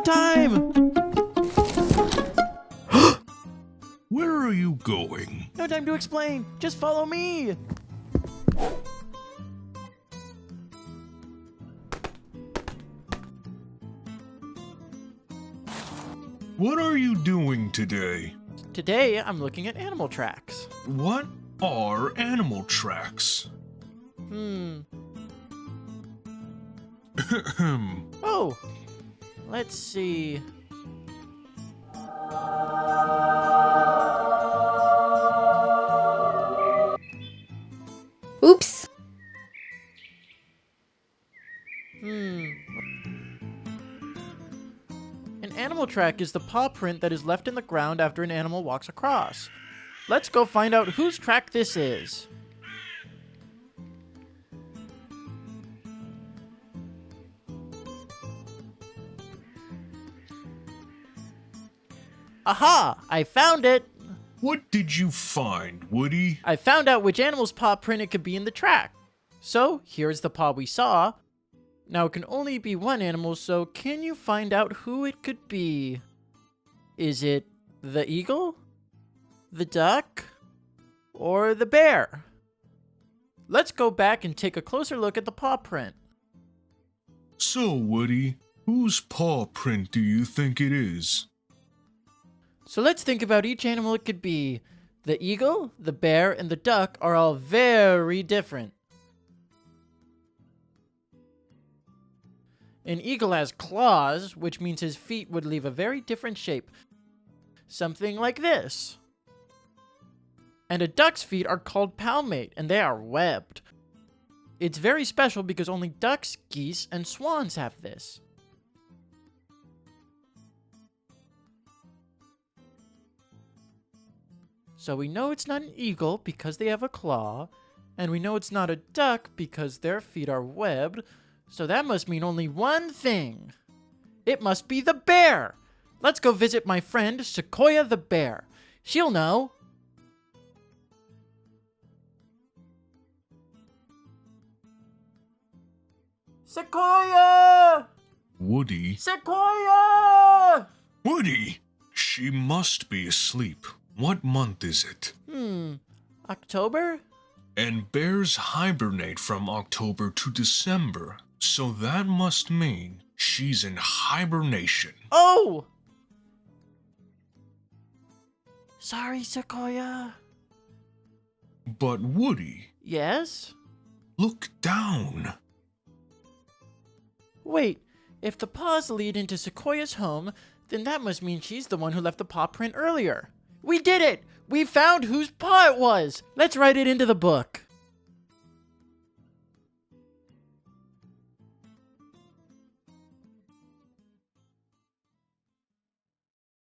time! Where are you going? No time to explain. Just follow me. What are you doing today? Today, I'm looking at animal tracks. What are animal tracks? Oh, let's see. Oops. An animal track is the paw print that is left in the ground after an animal walks across. Let's go find out whose track this is. Aha! I found it! What did you find, Woody? I found out which animal's paw print it could be in the track. So, here's the paw we saw. Now, it can only be one animal, so can you find out who it could be? Is it the eagle? The duck? Or the bear? Let's go back and take a closer look at the paw print. So, Woody, whose paw print do you think it is? So let's think about each animal it could be. The eagle, the bear, and the duck are all very different. An eagle has claws, which means his feet would leave a very different shape. Something like this. And a duck's feet are called palmate, and they are webbed. It's very special because only ducks, geese, and swans have this. So we know it's not an eagle because they have a claw, and we know it's not a duck because their feet are webbed, so that must mean only one thing. It must be the bear! Let's go visit my friend Sequoia the bear. She'll know. Sequoia! Woody? Sequoia! Woody! She must be asleep. What month is it? October? And bears hibernate from October to December, so that must mean she's in hibernation. Oh! Sorry, Sequoia. But Woody, Yes? look down. Wait, if the paws lead into Sequoia's home, then that must mean she's the one who left the paw print earlier. We did it! We found whose paw it was! Let's write it into the book.